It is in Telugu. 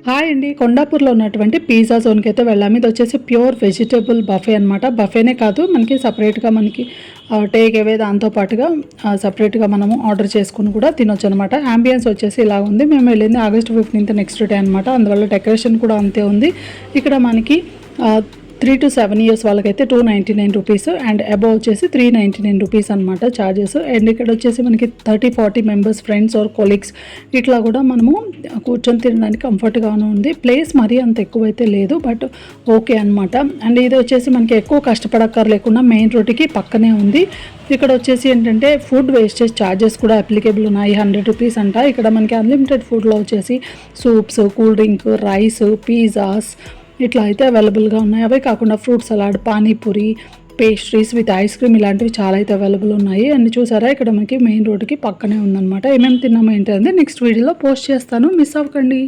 హాయ్ అండి. కొండాపూర్లో ఉన్నటువంటి పిజ్జా జోన్కి అయితే వెళ్ళాము. ఇది వచ్చేసి ప్యూర్ వెజిటేబుల్ బఫే అనమాట. బఫేనే కాదు, మనకి సపరేట్గా టేక్ అవే దాంతో పాటుగా సపరేట్గా మనము ఆర్డర్ చేసుకుని కూడా తినొచ్చు అనమాట. అంబియన్స్ వచ్చేసి ఇలా ఉంది. మేము వెళ్ళింది August 15th నెక్స్ట్ డే అనమాట. అందువల్ల డెకరేషన్ కూడా అంతే ఉంది. ఇక్కడ మనకి 3 to 7 years వాళ్ళకైతే 299 రూపీస్ అండ్ అబోవ్ వచ్చేసి 399 రూపీస్ అనమాట ఛార్జెస్. అండ్ ఇక్కడ వచ్చేసి మనకి 30-40 మెంబర్స్, ఫ్రెండ్స్ ఆర్ కొలీగ్స్ ఇట్లా కూడా మనము కూర్చొని తినడానికి కంఫర్ట్గానే ఉంది. ప్లేస్ మరీ అంత ఎక్కువైతే లేదు, బట్ ఓకే అనమాట. అండ్ ఇది వచ్చేసి మనకి ఎక్కువ కష్టపడక్కర్లేకుండా మెయిన్ రోడ్డుకి పక్కనే ఉంది. ఇక్కడ వచ్చేసి ఏంటంటే ఫుడ్ వేస్టేజ్ ఛార్జెస్ కూడా అప్లికేబుల్ ఉన్నాయి. 100 రూపీస్ అంట. ఇక్కడ మనకి అన్లిమిటెడ్ ఫుడ్లో వచ్చేసి soups, cool drink, rice, pizzas ఇట్లా అయితే అవైలబుల్గా ఉన్నాయి. అవే కాకుండా fruit salad, panipuri, pastries with ice cream ఇలాంటివి చాలా అయితే అవైలబుల్ ఉన్నాయి. అన్ని చూసారా, ఇక్కడ మనకి మెయిన్ రోడ్డుకి పక్కనే ఉందన్నమాట. ఏమేమి తిన్నామో ఏంటంటే నెక్స్ట్ వీడియోలో పోస్ట్ చేస్తాను, మిస్ అవ్వకండి.